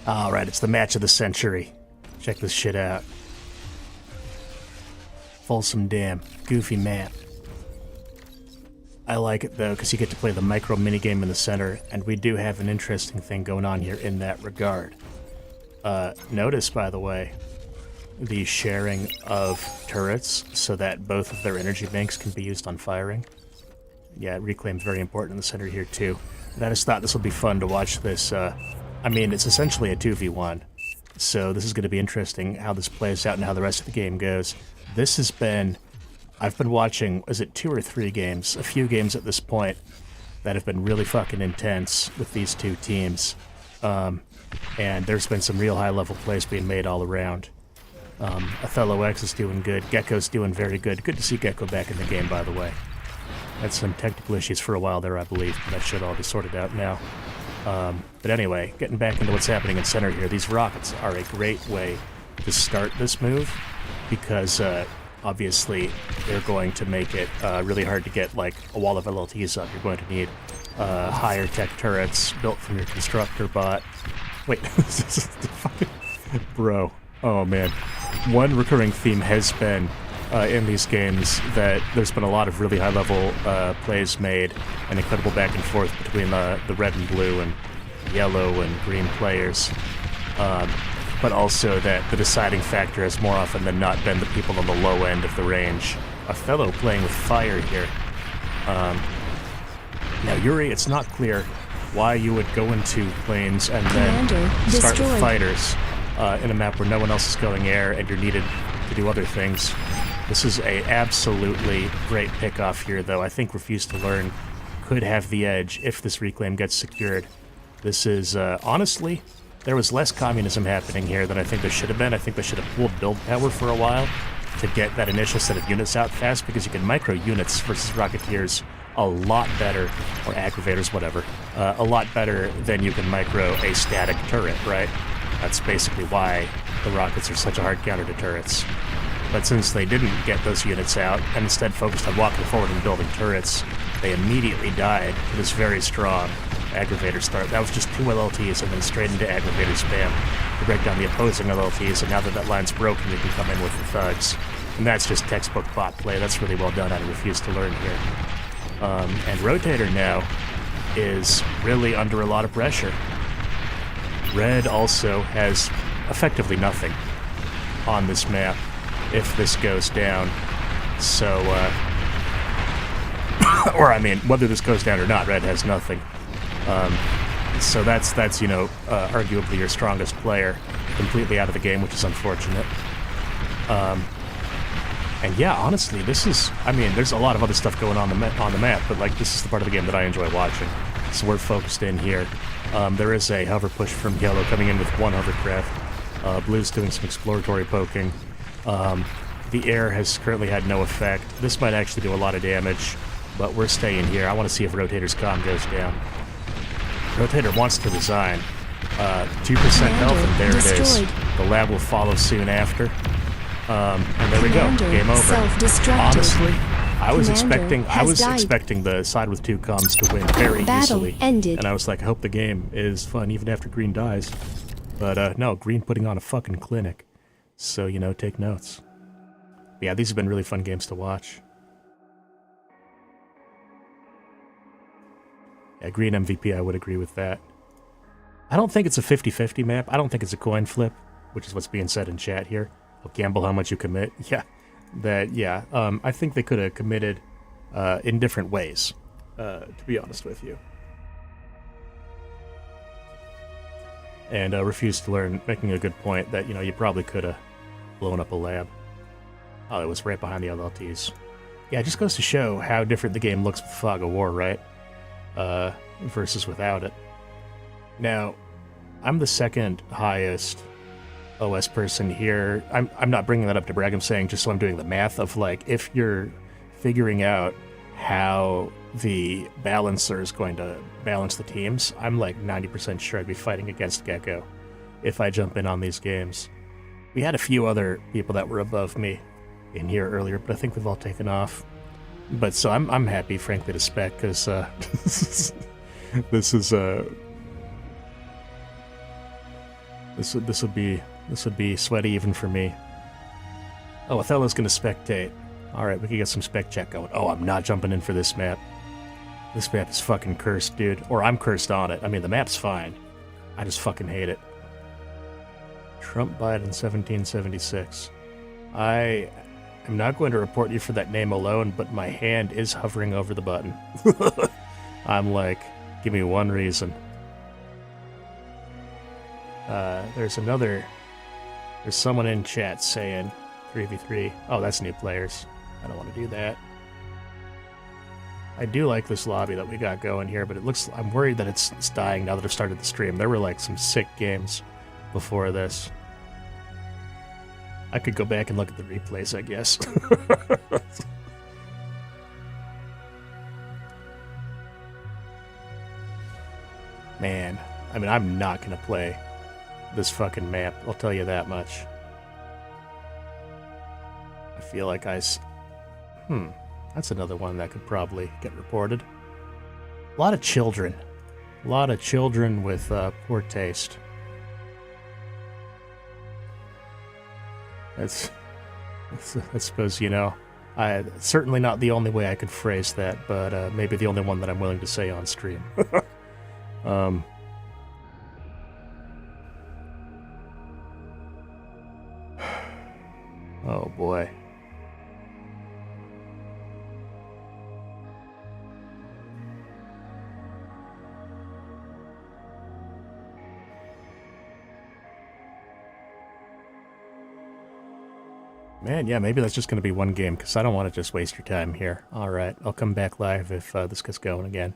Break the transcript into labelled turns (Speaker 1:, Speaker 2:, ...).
Speaker 1: Alright, it's the match of the century. Check this shit out. Folsom Dam. Goofy map. I like it though, because you get to play the micro minigame in the center, and we do have an interesting thing going on here in that regard. Notice, by the way, the sharing of turrets so that both of their energy banks can be used on firing. Yeah, reclaim's very important in the center here too. And I just thought this would be fun to watch this. I mean, it's essentially a 2v1, so this is going to be interesting how this plays out and how the rest of the game goes. This has been... I've been watching, is it 2 or 3 games? A few games at this point that have been really fucking intense with these two teams. And there's been some real high-level plays being made all around. Othello X is doing good. Gecko's doing very good. Good to see Gecko back in the game, by the way. Had some technical issues for a while there, I believe, but that should all be sorted out now. But anyway, getting back into what's happening in center here, these rockets are a great way to start this move because obviously they're going to make it really hard to get like a wall of LLTs up. You're going to need higher tech turrets built from your constructor bot. Wait, this is the fucking... Bro, oh man. One recurring theme has been in these games that there's been a lot of really high-level plays made and incredible back and forth between the red and blue and yellow and green players. But also that the deciding factor has more often than not been the people on the low end of the range. Othello playing with fire here. Now, Yuri, it's not clear why you would go into planes and then start with fighters in a map where no one else is going air and you're needed to do other things. This is a absolutely great pick-off here, though. I think Refuse to Learn could have the edge if this reclaim gets secured. This is, honestly, there was less communism happening here than I think there should have been. I think they should have pulled build power for a while to get that initial set of units out fast, because you can micro units versus Rocketeers a lot better, or aggravators, whatever, a lot better than you can micro a static turret, right? That's basically why the rockets are such a hard counter to turrets. But since they didn't get those units out, and instead focused on walking forward and building turrets, they immediately died to this very strong aggravator start. That was just 2 LLTs and then straight into aggravator spam to break down the opposing LLTs, and now that that line's broken, you can come in with the thugs. And that's just textbook bot play. That's really well done. I Refuse to Learn here. And Rotator now is really under a lot of pressure. Red also has effectively nothing on this map if this goes down. So, or I mean, whether this goes down or not, Red has nothing. So that's you know, arguably your strongest player completely out of the game, which is unfortunate. And yeah, honestly, this is, I mean, there's a lot of other stuff going on the map, but like, this is the part of the game that I enjoy watching. So we're focused in here. There is a hover push from Yellow coming in with 1 hovercraft. Blue's doing some exploratory poking. The air has currently had no effect. This might actually do a lot of damage, but we're staying here. I want to see if Rotator's comm goes down. Rotator wants to resign. 2% health, and there it is. The lab will follow soon after. And there we go. Game over. Honestly, I was expecting the side with 2 comms to win very easily. And I was like, I hope the game is fun even after Green dies. But no, Green putting on a fucking clinic. So, you know, take notes. Yeah, these have been really fun games to watch. Yeah, Green MVP, I would agree with that. I don't think it's a 50-50 map. I don't think it's a coin flip, which is what's being said in chat here. I'll gamble how much you commit. Yeah, I think they could have committed in different ways, to be honest with you. And Refuse to Learn, making a good point that, you know, you probably could have blown up a lab. Oh, it was right behind the LLTs. Yeah, it just goes to show how different the game looks with Fog of War, right? Versus without it. Now, I'm the second highest OS person here. I'm not bringing that up to brag. I'm saying just so I'm doing the math of, like, if you're figuring out how the balancer is going to balance the teams, I'm like 90% sure I'd be fighting against Gecko if I jump in on these games. We had a few other people that were above me in here earlier, but I think they've all taken off. But so I'm happy, frankly, to spec, because this is This would be sweaty even for me. Oh, Othello's gonna spectate. Alright, we can get some spec check going. Oh, I'm not jumping in for this map. This map is fucking cursed, dude. Or I'm cursed on it. I mean, the map's fine. I just fucking hate it. Trump Biden 1776. I am not going to report you for that name alone, but my hand is hovering over the button. I'm like, give me one reason. There's someone in chat saying 3v3. Oh, that's new players. I don't want to do that. I do like this lobby that we got going here, but I'm worried that it's dying now that I've started the stream. There were like some sick games before this. I could go back and look at the replays, I guess. Man, I mean, I'm not gonna play this fucking map, I'll tell you that much. I feel like that's another one that could probably get reported. A lot of children. A lot of children with poor taste. I suppose, you know, certainly not the only way I could phrase that, but maybe the only one that I'm willing to say on stream. Oh boy. Man, yeah, maybe that's just going to be one game, because I don't want to just waste your time here. Alright, I'll come back live if this gets going again.